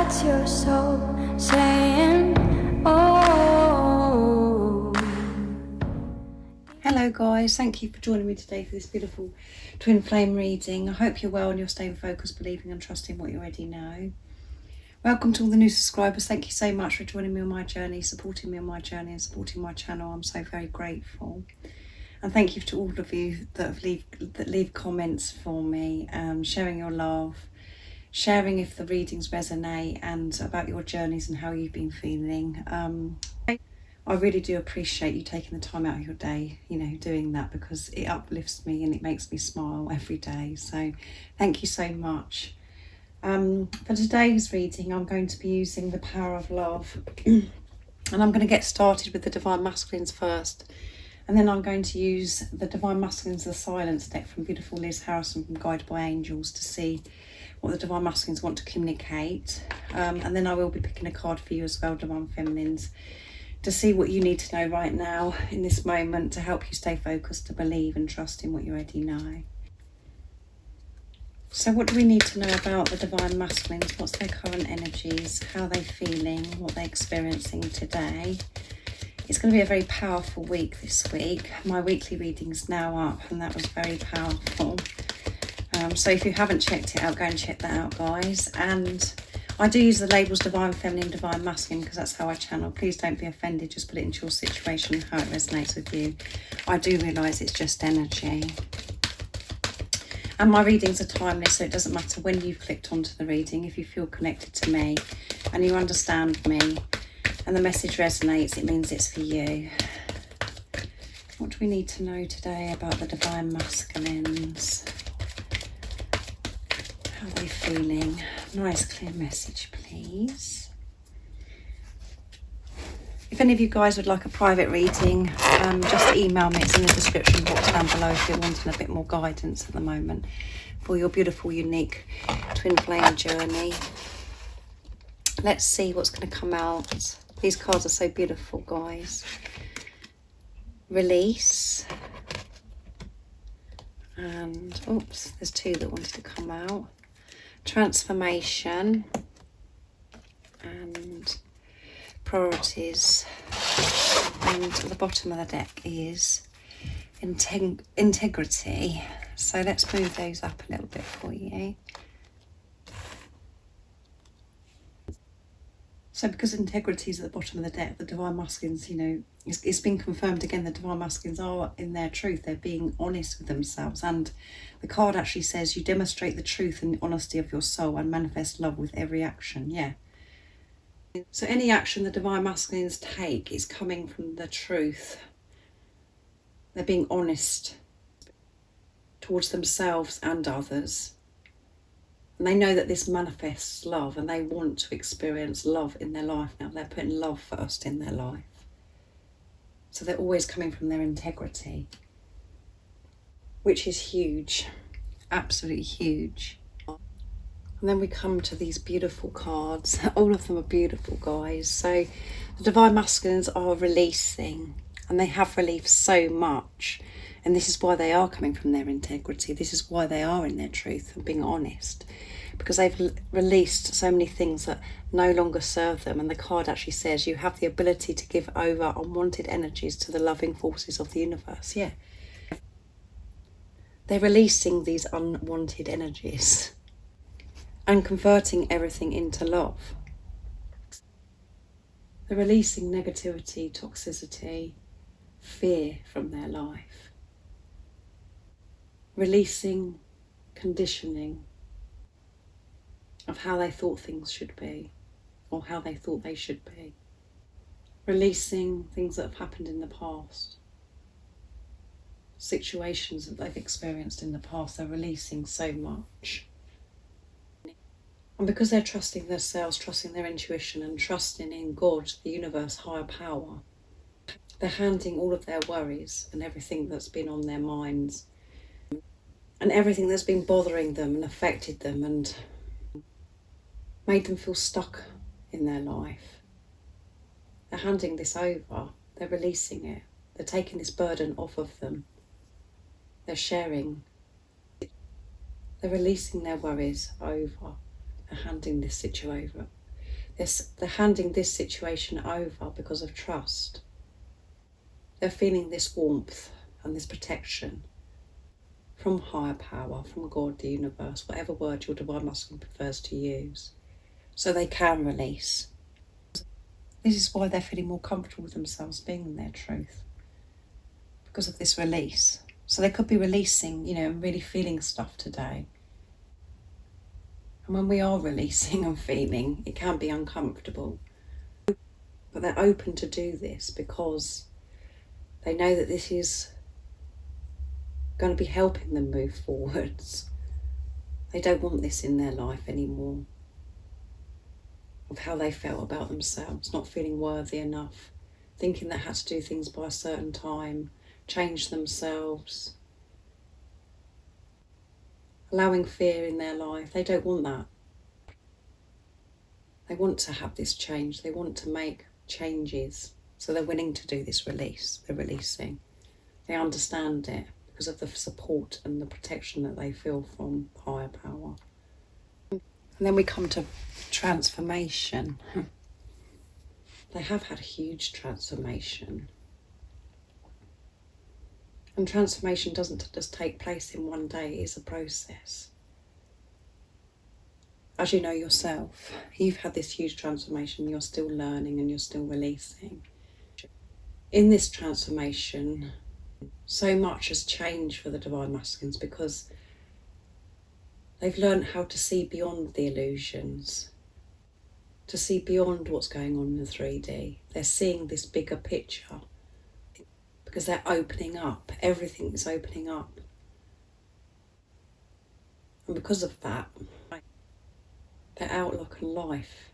That's your soul saying, oh. Hello guys, thank you for joining me today for this beautiful twin flame reading. I hope you're well and you're staying focused, believing and trusting what you already know. Welcome to all the new subscribers. Thank you so much for joining me on my journey, supporting me on my journey and supporting my channel. I'm so very grateful. And thank you to all of you that leave comments for me, sharing your love, sharing if the readings resonate and about your journeys and how you've been feeling. I really do appreciate you taking the time out of your day, doing that, because it uplifts me and it makes me smile every day. So thank you so much. For today's reading, I'm going to be using the power of love. And I'm going to get started with the Divine Masculines first. And then I'm going to use the Divine Masculines, the Silence deck from beautiful Liz Harrison from Guided by Angels to see what the Divine Masculines want to communicate. And then I will be picking a card for you as well, Divine Feminines, to see what you need to know right now in this moment to help you stay focused, to believe and trust in what you already know. So what do we need to know about the Divine Masculines? What's their current energies? How are they feeling? What they're experiencing today? It's going to be a very powerful week this week. My weekly reading's now up and that was very powerful. So if you haven't checked it out, go and check that out, guys. And I do use the labels Divine Feminine, Divine Masculine because that's how I channel. Please don't be offended, just put it into your situation, how it resonates with you. I do realise it's just energy. And my readings are timeless, so it doesn't matter when you've clicked onto the reading. If you feel connected to me and you understand me and the message resonates, it means it's for you. What do we need to know today about the Divine Masculines? How are they feeling? Nice clear message, please. If any of you guys would like a private reading, just email me. It's in the description box down below if you're wanting a bit more guidance at the moment for your beautiful, unique twin flame journey. Let's see what's going to come out. These cards are so beautiful, guys. Release. And, oops, there's two that wanted to come out. Transformation. And priorities. And at the bottom of the deck is integrity. So let's move those up a little bit for you. So because integrity is at the bottom of the deck, the Divine Masculines, it's been confirmed again, the Divine Masculines are in their truth. They're being honest with themselves. And the card actually says you demonstrate the truth and honesty of your soul and manifest love with every action. Yeah. So any action the Divine Masculines take is coming from the truth. They're being honest towards themselves and others. And they know that this manifests love and they want to experience love in their life now. They're putting love first in their life. So they're always coming from their integrity, which is huge, absolutely huge. And then we come to these beautiful cards. All of them are beautiful, guys. So the Divine Masculines are releasing, and they have released so much. And this is why they are coming from their integrity. This is why they are in their truth and being honest. Because they've released so many things that no longer serve them. And the card actually says you have the ability to give over unwanted energies to the loving forces of the universe. Yeah. They're releasing these unwanted energies and converting everything into love. They're releasing negativity, toxicity, fear from their life. Releasing conditioning of how they thought things should be or how they thought they should be. Releasing things that have happened in the past. Situations that they've experienced in the past, they're releasing so much. And because they're trusting themselves, trusting their intuition and trusting in God, the universe, higher power, they're handing all of their worries and everything that's been on their minds and everything that's been bothering them and affected them and made them feel stuck in their life. They're handing this over. They're releasing it. They're taking this burden off of them. They're sharing. They're releasing their worries over and handing this situation They're handing this situation over because of trust. They're feeling this warmth and this protection from higher power, from God, the universe, whatever word your divine masculine prefers to use, so they can release. This is why they're feeling more comfortable with themselves being in their truth, because of this release. So they could be releasing, and really feeling stuff today. And when we are releasing and feeling, it can be uncomfortable. But they're open to do this because they know that this is going to be helping them move forwards. They don't want this in their life anymore, of how they felt about themselves, not feeling worthy enough, thinking they had to do things by a certain time, change themselves, allowing fear in their life. They don't want that. They want to have this change. They want to make changes. So they're willing to do this release. They're releasing. They understand it because of the support and the protection that they feel from higher power. And then we come to transformation. They have had a huge transformation. And transformation doesn't just take place in one day, it is a process. As you know yourself, you've had this huge transformation, you're still learning and you're still releasing. In this transformation, so much has changed for the Divine Masculines because they've learned how to see beyond the illusions, to see beyond what's going on in the 3D. They're seeing this bigger picture because they're opening up. Everything is opening up. And because of that, their outlook on life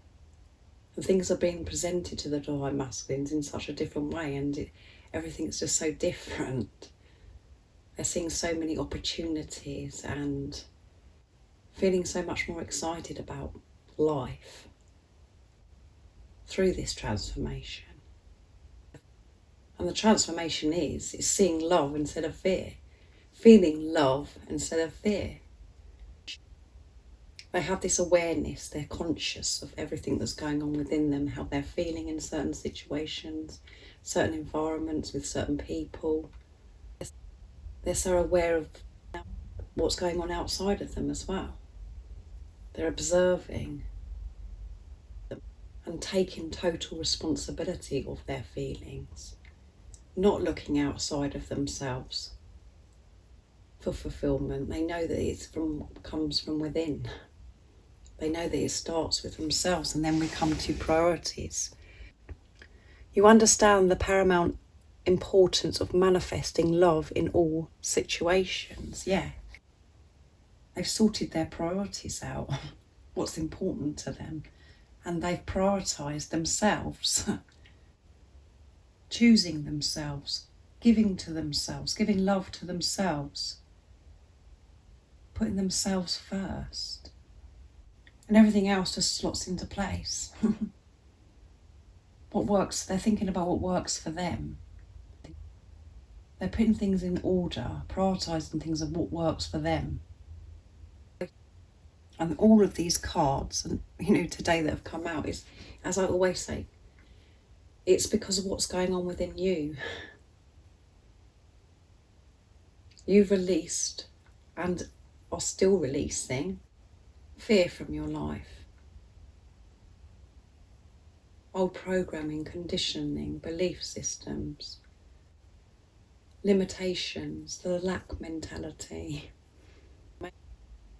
and things are being presented to the Divine Masculines in such a different way, and everything's just so different. They're seeing so many opportunities and feeling so much more excited about life through this transformation. And the transformation is seeing love instead of fear, feeling love instead of fear. They have this awareness, they're conscious of everything that's going on within them, how they're feeling in certain situations, certain environments with certain people. They're so aware of what's going on outside of them as well. They're observing and taking total responsibility of their feelings, not looking outside of themselves for fulfillment. They know that it comes from within. They know that it starts with themselves, and then we come to priorities. You understand the paramount importance of manifesting love in all situations. Yeah. They've sorted their priorities out, what's important to them, and they've prioritised themselves, choosing themselves, giving to themselves, giving love to themselves, putting themselves first. And everything else just slots into place. What works, they're thinking about what works for them. They're putting things in order, prioritising things of what works for them. And all of these cards, and today that have come out, is, as I always say, it's because of what's going on within you. You've released and are still releasing fear from your life. Old programming, conditioning, belief systems, limitations, the lack mentality.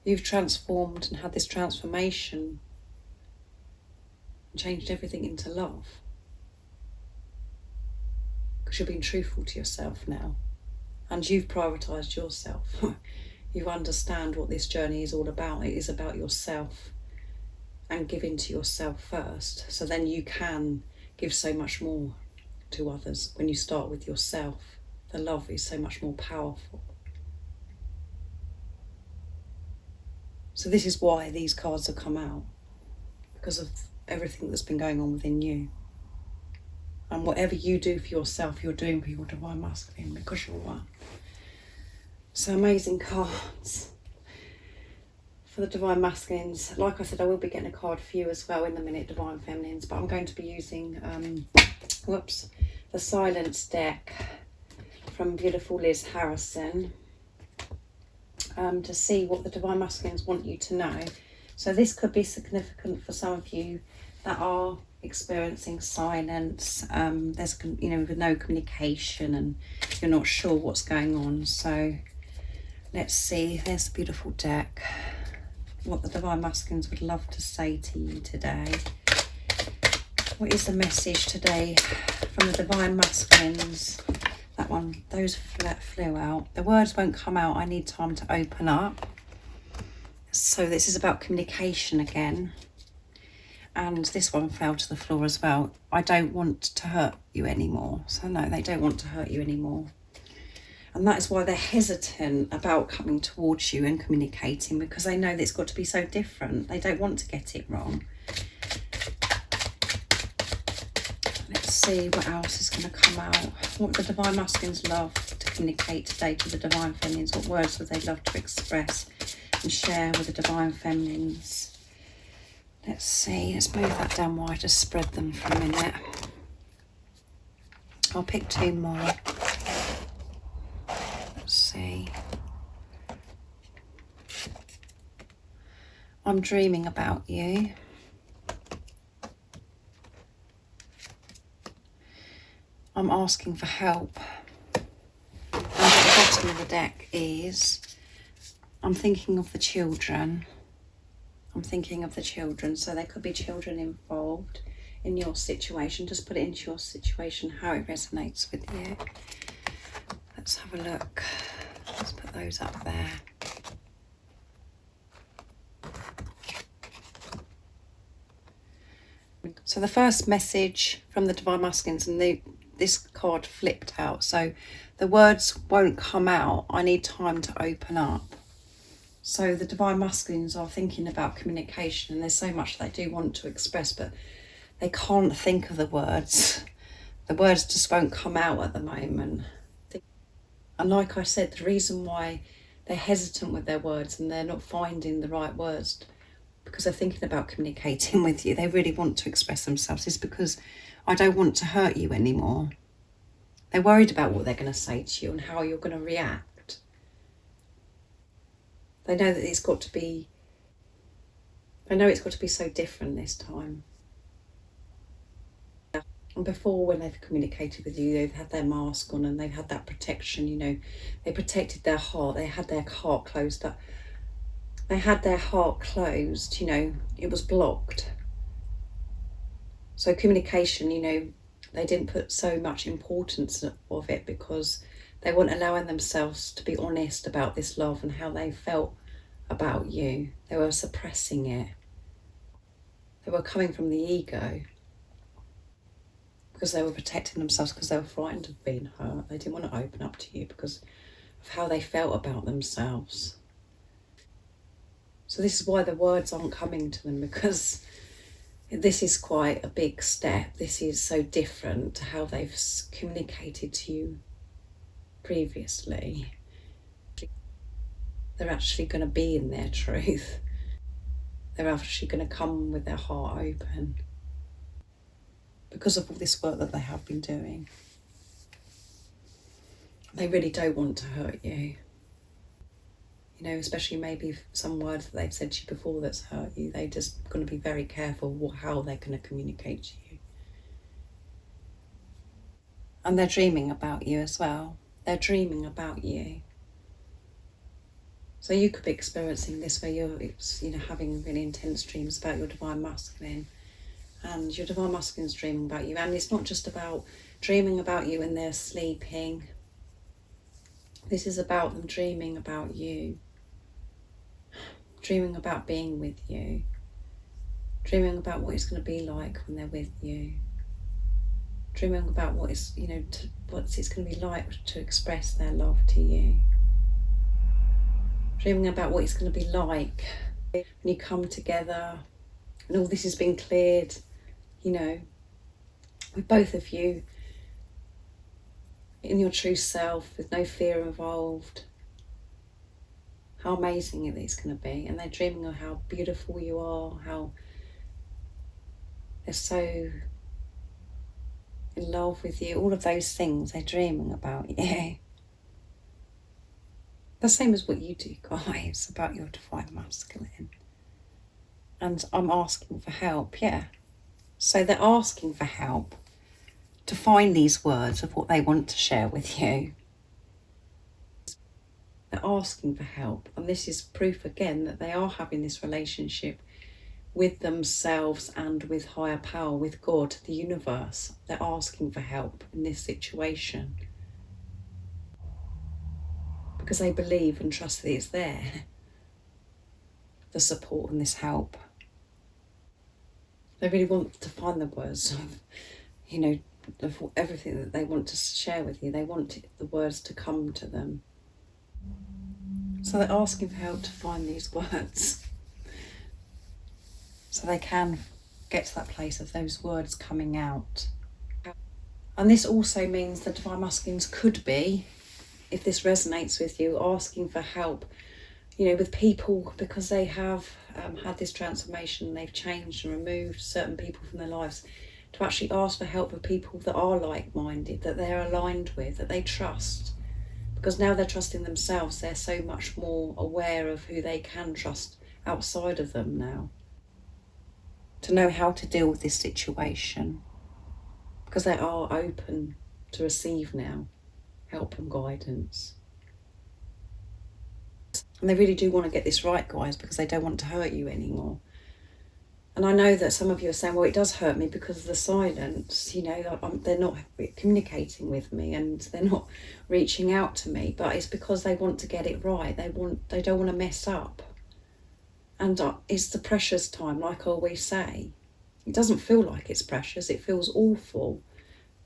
You've transformed and had this transformation and changed everything into love. Because you're being truthful to yourself now. And you've prioritised yourself. You understand what this journey is all about. It is about yourself and giving to yourself first. So then you can give so much more to others when you start with yourself. The love is so much more powerful. So this is why these cards have come out, because of everything that's been going on within you. And whatever you do for yourself, you're doing for your Divine Masculine, because you're one. So amazing cards. for the Divine Masculines. Like I said, I will be getting a card for you as well in a minute, Divine Feminines, but I'm going to be using the Silence deck from beautiful Liz Harrison to see what the Divine Masculines want you to know. So this could be significant for some of you that are experiencing silence. There's, you know, with no communication and you're not sure what's going on. So let's see, there's the beautiful deck. What the Divine Masculines would love to say to you today. What is the message today from the Divine Masculines? That one, those flew out. The words won't come out. I need time to open up. So this is about communication again. And this one fell to the floor as well. I don't want to hurt you anymore. So no, they don't want to hurt you anymore. And that is why they're hesitant about coming towards you and communicating, because they know that it's got to be so different. They don't want to get it wrong. Let's see what else is going to come out. What the Divine Masculines love to communicate today to the Divine Feminines. What words would they love to express and share with the Divine Feminines? Let's see, let's move that down while I just spread them for a minute. I'll pick two more. Let's see. I'm dreaming about you. I'm asking for help. And at the bottom of the deck is, I'm thinking of the children. I'm thinking of the children. So there could be children involved in your situation. Just put it into your situation, how it resonates with you. Let's have a look. Let's put those up there. So the first message from the Divine Masculines, and this card flipped out. So the words won't come out. I need time to open up. So the Divine Masculines are thinking about communication, and there's so much they do want to express, but they can't think of the words. The words just won't come out at the moment. And like I said, the reason why they're hesitant with their words and they're not finding the right words, because they're thinking about communicating with you, they really want to express themselves, is because I don't want to hurt you anymore. They're worried about what they're going to say to you and how you're going to react. They know that it's got to be so different this time. And before, when they've communicated with you, they've had their mask on and they've had that protection, you know, they protected their heart, they had their heart closed up. They had their heart closed, you know, it was blocked. So communication, you know, they didn't put so much importance of it because they weren't allowing themselves to be honest about this love and how they felt about you. They were suppressing it. They were coming from the ego because they were protecting themselves, because they were frightened of being hurt. They didn't want to open up to you because of how they felt about themselves. So this is why the words aren't coming to them, because this is quite a big step. This is so different to how they've communicated to you previously. They're actually going to be in their truth. They're actually going to come with their heart open because of all this work that they have been doing. They really don't want to hurt you. You know, especially maybe some words that they've said to you before that's hurt you. They're just going to be very careful how they're going to communicate to you. And they're dreaming about you as well. They're dreaming about you. So you could be experiencing this where you're, you know, having really intense dreams about your Divine Masculine, and your Divine Masculine's dreaming about you. And it's not just about dreaming about you when they're sleeping. This is about them dreaming about you, dreaming about being with you, dreaming about what it's going to be like when they're with you, dreaming about what it's, you know, what it's going to be like to express their love to you. Dreaming about what it's going to be like when you come together and all this has been cleared, you know, with both of you in your true self, with no fear involved. how amazing it's going to be. And they're dreaming of how beautiful you are, how they're so in love with you, all of those things they're dreaming about you. The same as what you do, guys, about your divine masculine. And I'm asking for help, yeah. So they're asking for help to find these words of what they want to share with you. They're asking for help, and this is proof again that they are having this relationship with themselves and with higher power, with God, the universe. They're asking for help in this situation because they believe and trust that it's there, the support and this help. They really want to find the words of, of everything that they want to share with you. They want the words to come to them. So they're asking for help to find these words so they can get to that place of those words coming out. And this also means the divine masculines could be, if this resonates with you, asking for help, with people because they have had this transformation, they've changed and removed certain people from their lives, to actually ask for help with people that are like-minded, that they're aligned with, that they trust. Because now they're trusting themselves, they're so much more aware of who they can trust outside of them now. To know how to deal with this situation. Because they are open to receive now help and guidance. And they really do want to get this right, guys, because they don't want to hurt you anymore. And I know that some of you are saying, well, it does hurt me because of the silence, they're not communicating with me and they're not reaching out to me, but it's because they want to get it right. They don't want to mess up. And it's the precious time, like I always say. It doesn't feel like it's precious, it feels awful,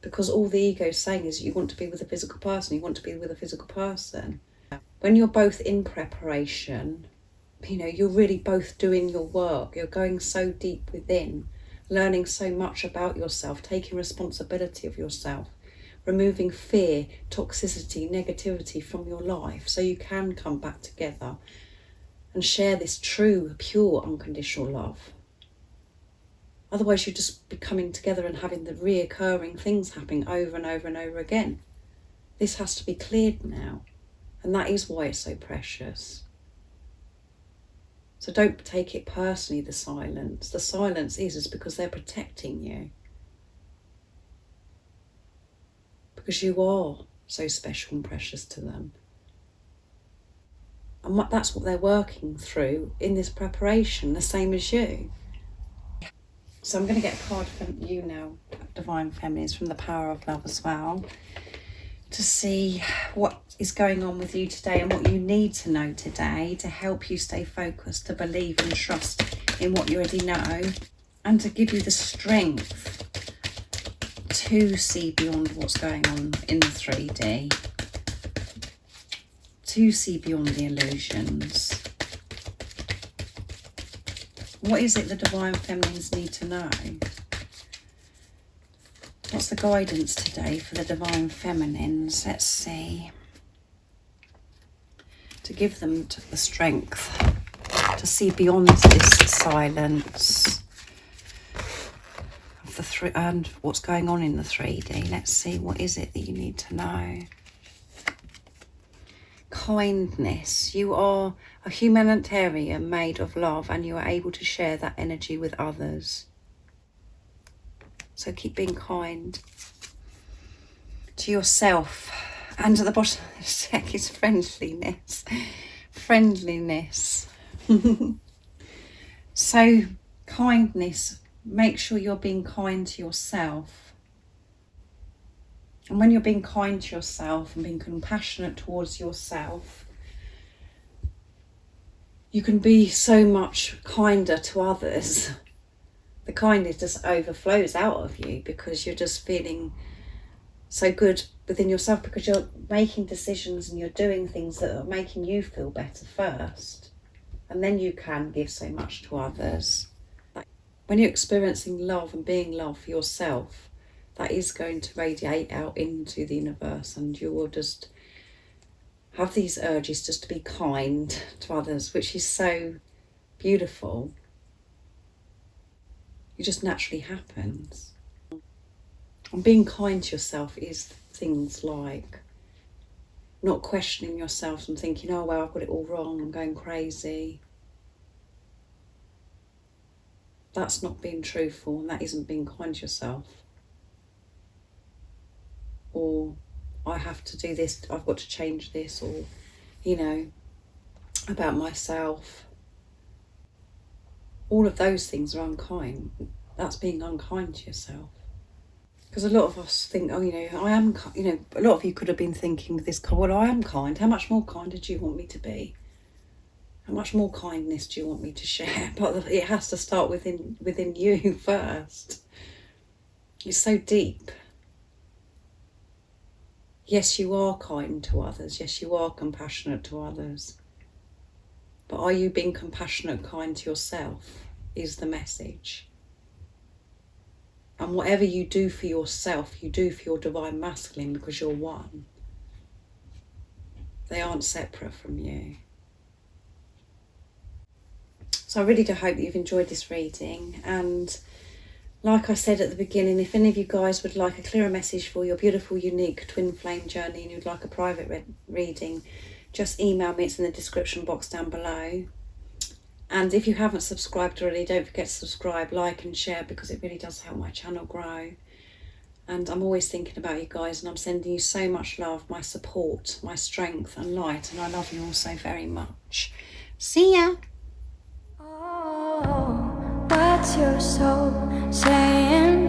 because all the ego's saying is you want to be with a physical person, you want to be with a physical person. When you're both in preparation, you're really both doing your work. You're going so deep within, learning so much about yourself, taking responsibility of yourself, removing fear, toxicity, negativity from your life so you can come back together and share this true, pure, unconditional love. Otherwise, you'd just be coming together and having the reoccurring things happening over and over and over again. This has to be cleared now, and that is why it's so precious. So don't take it personally, the silence. The silence is because they're protecting you. Because you are so special and precious to them. And that's what they're working through in this preparation, the same as you. So I'm going to get a card from you now, Divine Feminines, from the Power of Love as well, to see what is going on with you today and what you need to know today to help you stay focused, to believe and trust in what you already know, and to give you the strength to see beyond what's going on in the 3D, to see beyond the illusions. What is it the Divine Feminines need to know? What's the guidance today for the Divine Feminines? Let's see. To give them the strength to see beyond this silence of and what's going on in the 3D. Let's see, what is it that you need to know? Kindness. You are a humanitarian made of love, and you are able to share that energy with others. So keep being kind to yourself. And at the bottom of the deck is friendliness. Friendliness. So kindness. Make sure you're being kind to yourself. And when you're being kind to yourself and being compassionate towards yourself, you can be so much kinder to others. The kindness just overflows out of you because you're just feeling so good within yourself, because you're making decisions and you're doing things that are making you feel better first. And then you can give so much to others. When you're experiencing love and being love for yourself, that is going to radiate out into the universe, and you will just have these urges just to be kind to others, which is so beautiful. It just naturally happens. And being kind to yourself is things like not questioning yourself and thinking, oh well, I've got it all wrong, I'm going crazy. That's not being truthful, and that isn't being kind to yourself. Or I have to do this, I've got to change this, or, you know, about myself. All of those things are unkind. That's being unkind to yourself. Because a lot of us think, oh, you know, I am, you know, a lot of you could have been thinking this, well, I am kind. How much more kind do you want me to be? How much more kindness do you want me to share? But it has to start within you first. It's so deep. Yes, you are kind to others. Yes, you are compassionate to others. But are you being compassionate, kind to yourself is the message. And whatever you do for yourself, you do for your divine masculine, because you're one. They aren't separate from you. So I really do hope that you've enjoyed this reading. And like I said at the beginning, if any of you guys would like a clearer message for your beautiful, unique twin flame journey and you'd like a private reading, just email me. It's in the description box down below. And if you haven't subscribed already, don't forget to subscribe, like and share, because it really does help my channel grow. And I'm always thinking about you guys, and I'm sending you so much love, my support, my strength and light. And I love you all so very much. See ya. Oh, what's your soul saying?